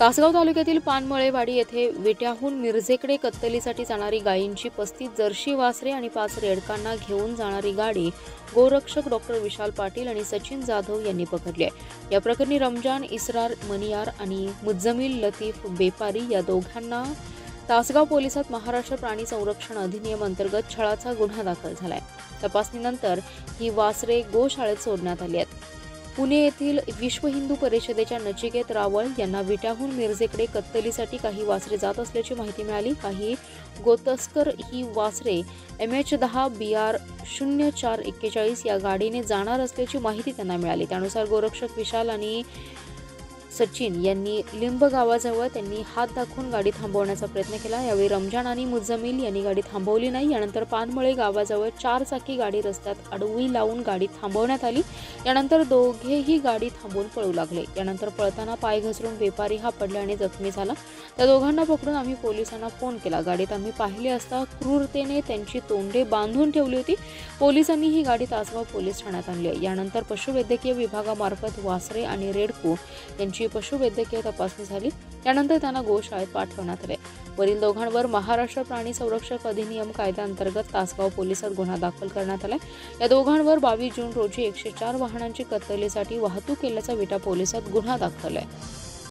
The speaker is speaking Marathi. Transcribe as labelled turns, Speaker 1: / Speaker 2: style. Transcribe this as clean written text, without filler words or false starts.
Speaker 1: तासगाव तालुक्यातील पानमळेवाडी येथे विट्याहून मिरजेकडे कत्तलीसाठी जाणारी गायींची 35 जर्सी वासरे आणि 5 रेडकांना घेऊन जाणारी गाडी गोरक्षक डॉक्टर विशाल पाटील आणि सचिन जाधव यांनी पकडली आहे। या प्रकरणी रमजान इसरार मनियार आणि मुज्जमिल लतीफ बेपारी या दोघांना तासगाव पोलिसात महाराष्ट्र प्राणी संरक्षण अधिनियम अंतर्गत छळाचा गुन्हा दाखल झालाय। तपासणीनंतर ही वासरे गोशाळेत सोडण्यात आली आहेत। पुणे येथील विश्व हिंदू परिषदेच्या नचिकेत रावळ यांना विट्याहून मिरजेकडे कत्तलीसाठी काही वासरे जात असल्याची माहिती मिळाली। काही गोतस्कर ही वासरे MH10 BR 0441 या गाडीने जाणार असल्याची माहिती त्यांना मिळाली। त्यानुसार गोरक्षक विशाल आणि सचिन यांनी लिंब गावाजवळ त्यांनी हात दाखवून गाडी थांबवण्याचा प्रयत्न केला। यावेळी रमजान आणि मुज्जमिल यांनी गाडी थांबवली नाही। यानंतर पानमळे गावाजवळ 4 चाकी गाडी रस्त्यात अडवून लावून गाडी थांबवण्यात आली। यानंतर दोघेही गाडी थांबवून पळू लागले। यानंतर पळताना पाय घसरून व्यापारी हा पडला आणि जखमी झाला। त्या दोघांना पकडून आम्ही पोलिसांना फोन केला। गाडीत आम्ही पाहिले असता क्रूरतेने त्यांची तोंडे बांधून ठेवली होती। पोलिसांनी ही गाडी तासगाव पोलीस ठाण्यात आणली। यानंतर पशुवैद्यकीय विभागामार्फत वासरे आणि रेडको यांची पशुवैद्यकीय तपासणी झाली। त्यानंतर त्यांना गोशाळेत पाठवण्यात आले। वरील दोघांवर महाराष्ट्र प्राणी संरक्षण अधिनियम कायद्याअंतर्गत तासगाव पोलिसात गुन्हा दाखल करण्यात आला। या दोघांवर 22 जून रोजी 104 वाहनांची कत्तलीसाठी वाहतूक केल्याचा विटा पोलिसात गुन्हा दाखल आहे।